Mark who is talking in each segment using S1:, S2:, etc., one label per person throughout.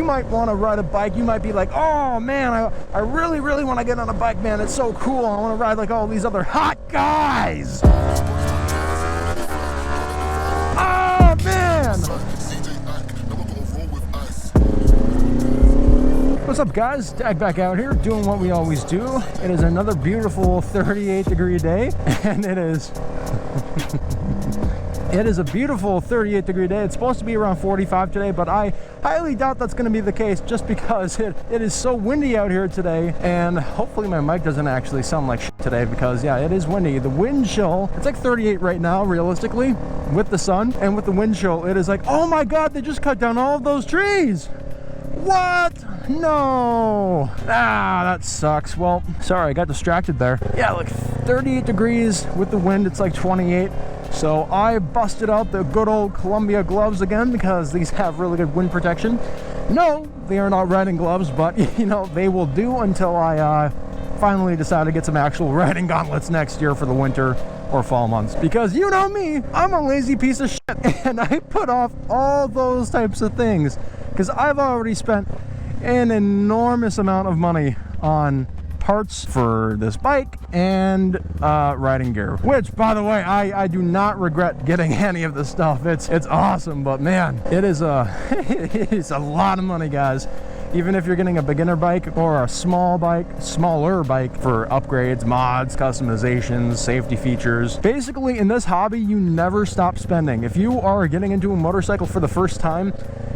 S1: might want to ride a bike. You might be like, oh man, I really, really want to get on a bike, man. It's so cool. I want to ride like all these other hot guys. Oh man. What's up, guys? Dag back out here doing what we always do. It is another beautiful 38-degree day, and it is a beautiful 38-degree day. It's supposed to be around 45 today, but I highly doubt that's going to be the case just because it is so windy out here today, and hopefully my mic doesn't actually sound like shit today because, yeah, it is windy. The wind chill, it's like 38 right now, realistically, with the sun, and with the wind chill, it is like, oh my god, they just cut down all of those trees! What? No! Ah, that sucks. Well, sorry, I got distracted there. Yeah, like 38 degrees with the wind, it's like 28. So I busted out the good old Columbia gloves again because these have really good wind protection. No, they are not riding gloves, but you know, they will do until I finally decide to get some actual riding gauntlets next year for the winter or fall months. Because you know me, I'm a lazy piece of shit and I put off all those types of things because I've already spent an enormous amount of money on parts for this bike and riding gear, which, by the way, I do not regret getting any of this stuff. It's awesome, but man, it is it's a lot of money, guys. Even if you're getting a beginner bike or a smaller bike for upgrades, mods, customizations, safety features. Basically, in this hobby, you never stop spending. If you are getting into a motorcycle for the first time,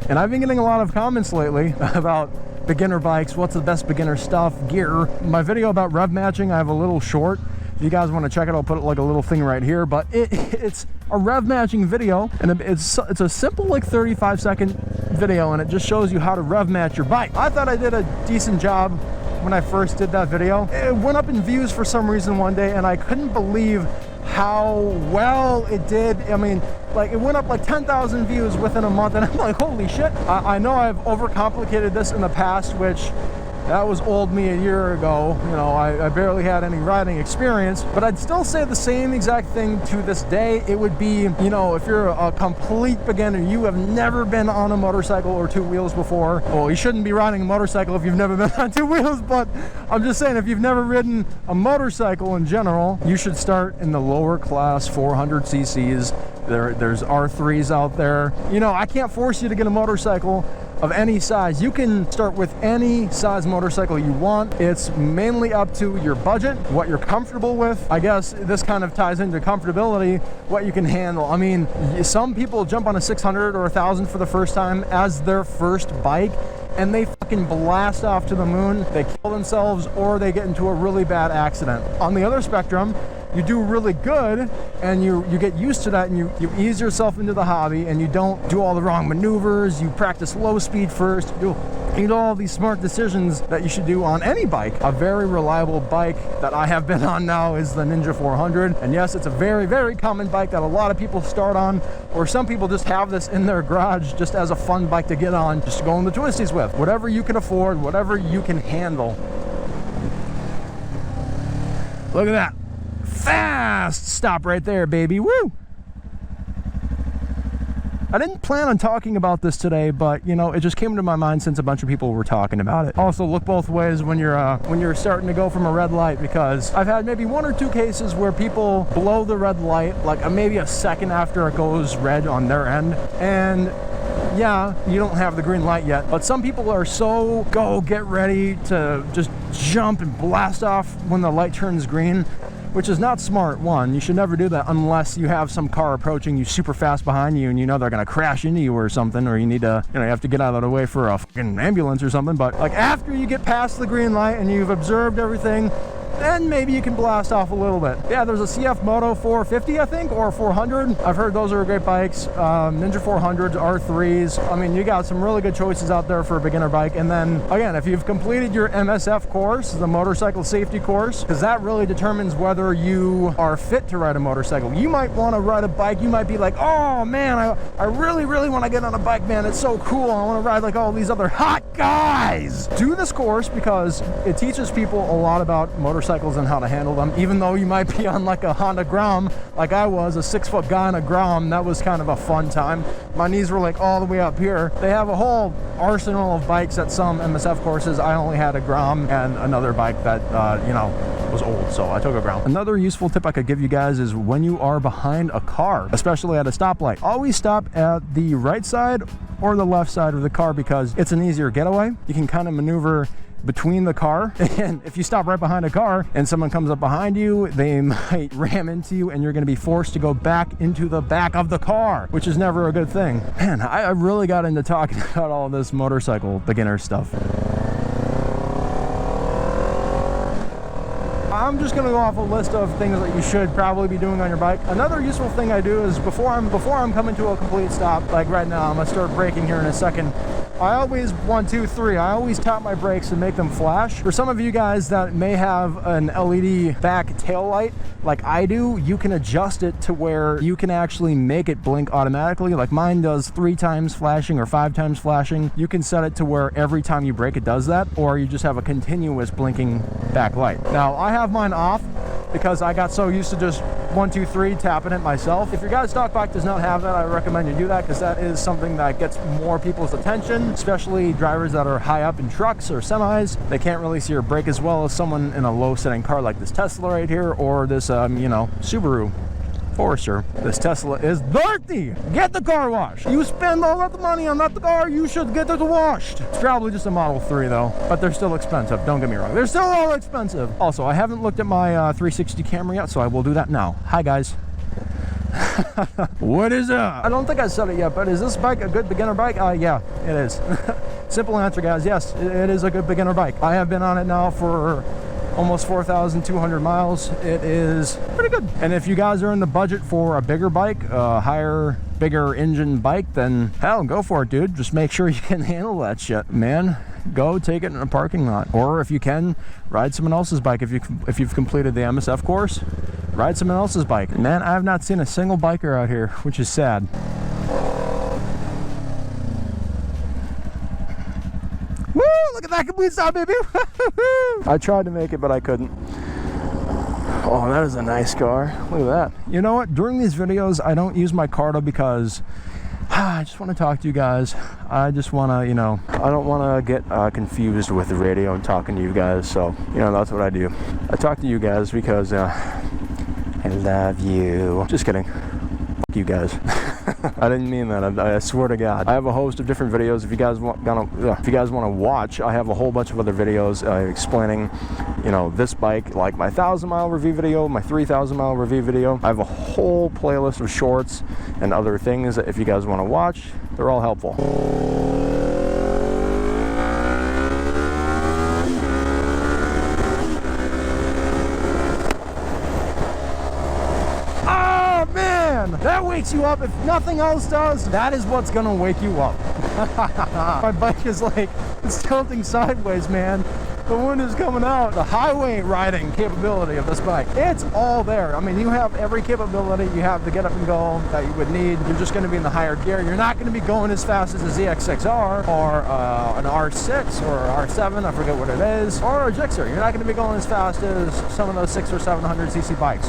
S1: and I've been getting a lot of comments lately about beginner bikes, what's the best beginner stuff, gear. My video about rev matching, I have a little short. If you guys want to check it, I'll put it like a little thing right here, but it's a rev matching video, and it's a simple like 35-second video, and it just shows you how to rev match your bike. I thought I did a decent job when I first did that video. It went up in views for some reason one day, and I couldn't believe how well it did. I mean, like, it went up like 10,000 views within a month, and I'm like, holy shit. I know I've overcomplicated this in the past, which that was old me a year ago. You know, I barely had any riding experience, but I'd still say the same exact thing to this day. It would be, you know, if you're a complete beginner, you have never been on a motorcycle or two wheels before. Well, you shouldn't be riding a motorcycle if you've never been on two wheels, but I'm just saying, if you've never ridden a motorcycle in general, you should start in the lower class 400 cc's. There's R3s out there. You know, I can't force you to get a motorcycle of any size. You can start with any size motorcycle you want. It's mainly up to your budget, what you're comfortable with. I guess this kind of ties into comfortability, what you can handle. I mean, some people jump on a 600 or 1,000 for the first time as their first bike, and they fucking blast off to the moon. They kill themselves or they get into a really bad accident. On the other spectrum, you do really good and you get used to that, and you ease yourself into the hobby, and you don't do all the wrong maneuvers. You practice low speed first. You do all these smart decisions that you should do on any bike. A very reliable bike that I have been on now is the Ninja 400, and yes, it's a very, very common bike that a lot of people start on, or some people just have this in their garage just as a fun bike to get on, just to go on the twisties with. Whatever you can afford, whatever you can handle. Look at that. Fast stop right there, baby. Woo! I didn't plan on talking about this today, but you know, it just came to my mind since a bunch of people were talking about it. Also, look both ways when you're starting to go from a red light, because I've had maybe 1 or 2 cases where people blow the red light like maybe a second after it goes red on their end, and yeah, you don't have the green light yet, but some people are so get ready to just jump and blast off when the light turns green, which is not smart. One, you should never do that unless you have some car approaching you super fast behind you and you know they're gonna crash into you or something, or you need to, you know, you have to get out of the way for a fucking ambulance or something. But like after you get past the green light and you've observed everything, then maybe you can blast off a little bit. Yeah, there's a CF Moto 450, I think, or 400. I've heard those are great bikes. Ninja 400s, R3s. I mean, you got some really good choices out there for a beginner bike. And then, again, if you've completed your MSF course, the motorcycle safety course, because that really determines whether you are fit to ride a motorcycle. You might want to ride a bike. You might be like, oh, man, I really, really want to get on a bike, man. It's so cool. I want to ride like all these other hot guys. Do this course because it teaches people a lot about motorcycle motorcycles and how to handle them, even though you might be on like a Honda Grom, like I was, a 6-foot guy on a Grom. That was kind of a fun time. My knees were like all the way up here. They have a whole arsenal of bikes at some MSF courses. I only had a Grom and another bike that, you know, was old, so I took a Grom. Another useful tip I could give you guys is when you are behind a car, especially at a stoplight, always stop at the right side or the left side of the car, because it's an easier getaway. You can kind of maneuver between the car, and if you stop right behind a car and someone comes up behind you, they might ram into you and you're going to be forced to go back into the back of the car, which is never a good thing. Man, I really got into talking about all this motorcycle beginner stuff. I'm just gonna go off a list of things that you should probably be doing on your bike. Another useful thing I do is before I'm coming to a complete stop, like right now, I'm gonna start braking here in a second. I always, 1, 2, 3, I always tap my brakes and make them flash. For some of you guys that may have an LED back tail light, like I do, you can adjust it to where you can actually make it blink automatically. Like mine does 3 times flashing or 5 times flashing. You can set it to where every time you brake it does that, or you just have a continuous blinking back light. Now I have mine off because I got so used to just 1, 2, 3 tapping it myself. If your guy's stock bike does not have that, I recommend you do that, because that is something that gets more people's attention, especially drivers that are high up in trucks or semis. They can't really see your brake as well as someone in a low setting car like this Tesla right here, or this you know, Subaru Forester. This Tesla is dirty. Get the car washed. You spend all of the money on that car, you should get it washed. It's probably just a Model 3 though, but they're still expensive. Don't get me wrong, they're still all expensive. Also, I haven't looked at my 360 camera yet, so I will do that now. Hi guys. What is up? I don't think I said it yet, but is this bike a good beginner bike? Yeah, it is. Simple answer, guys. Yes, it is a good beginner bike. I have been on it now for almost 4,200 miles. It is pretty good. And if you guys are in the budget for a bigger bike, a higher, bigger engine bike, then hell, go for it, dude. Just make sure you can handle that shit, man. Go take it in a parking lot, or if you can, ride someone else's bike. If you've completed the MSF course, ride someone else's bike. Man, I have not seen a single biker out here, which is sad. Woo! Look at that complete stop, baby! I tried to make it, but I couldn't. Oh, that is a nice car. Look at that. You know what? During these videos, I don't use my Cardo because I just want to talk to you guys. I just want to, you know, I don't want to get confused with the radio and talking to you guys. So, you know, that's what I do. I talk to you guys because I love you. Just kidding. Fuck you guys. I didn't mean that. I swear to God. I have a host of different videos. If you guys want to watch, I have a whole bunch of other videos explaining, you know, this bike, like my 1,000-mile review video, my 3,000-mile review video. I have a whole playlist of shorts and other things that if you guys want to watch, they're all helpful. That wakes you up. If nothing else does, that is what's gonna wake you up. My bike is like, it's tilting sideways, man. The wind is coming out. The highway riding capability of this bike, it's all there. I mean, you have every capability. You have the get up and go that you would need. You're just gonna be in the higher gear. You're not gonna be going as fast as a ZX6R or an R6 or R7, I forget what it is, or a Gixxer. You're not gonna be going as fast as some of those 600 or 700cc bikes.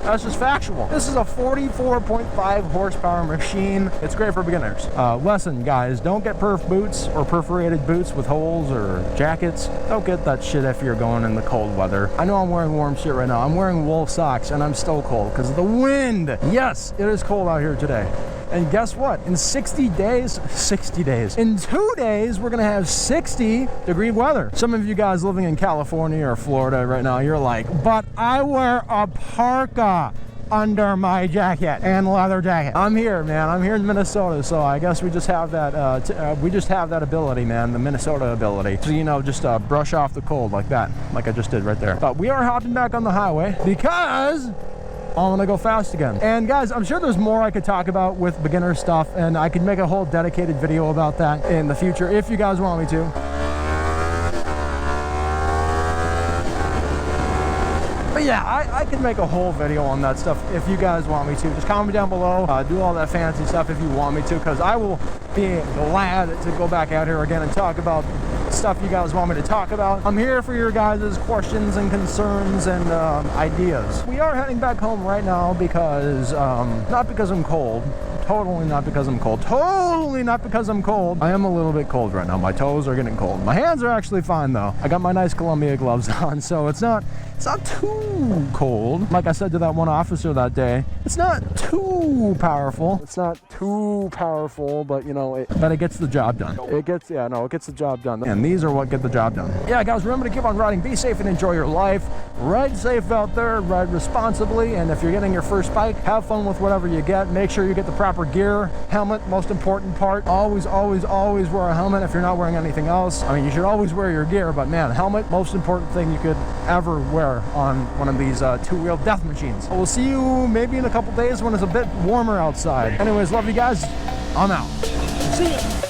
S1: That's just factual. This is a 44.5 horsepower machine. It's great for beginners. Lesson, guys, don't get perf boots or perforated boots with holes or jackets. Don't get that shit if you're going in the cold weather. I know I'm wearing warm shit right now. I'm wearing wool socks and I'm still cold because of the wind. Yes, it is cold out here today. And guess what? In 60 days, in 2 days, we're gonna have 60-degree weather. Some of you guys living in California or Florida right now, you're like, but I wear a parka under my jacket and leather jacket. I'm here, man. I'm here in Minnesota, so I guess we just have that. We just have that ability, man. The Minnesota ability. So, you know, just brush off the cold like that, like I just did right there. But we are hopping back on the highway because I want to go fast again. And guys, I'm sure there's more I could talk about with beginner stuff, and I could make a whole dedicated video about that in the future if you guys want me to. But yeah, I could make a whole video on that stuff if you guys want me to. Just comment down below, do all that fancy stuff if you want me to, because I will be glad to go back out here again and talk about stuff you guys want me to talk about. I'm here for your guys' questions and concerns and ideas. We are heading back home right now because, not because I'm cold. Totally not because I'm cold. Totally not because I'm cold. I am a little bit cold right now. My toes are getting cold. My hands are actually fine though. I got my nice Columbia gloves on, so it's not too cold. Like I said to that one officer that day, it's not too powerful. It's not too powerful, but you know, it gets the job done. It gets the job done. And these are what get the job done. Yeah, guys, remember to keep on riding. Be safe and enjoy your life. Ride safe out there. Ride responsibly. And if you're getting your first bike, have fun with whatever you get. Make sure you get the proper gear. Helmet, most important part. Always, always, always wear a helmet if you're not wearing anything else. I mean, you should always wear your gear, but man, helmet, most important thing you could ever wear on one of these two-wheel death machines. We'll see you maybe in a couple days when it's a bit warmer outside. Anyways, love you guys. I'm out. See ya.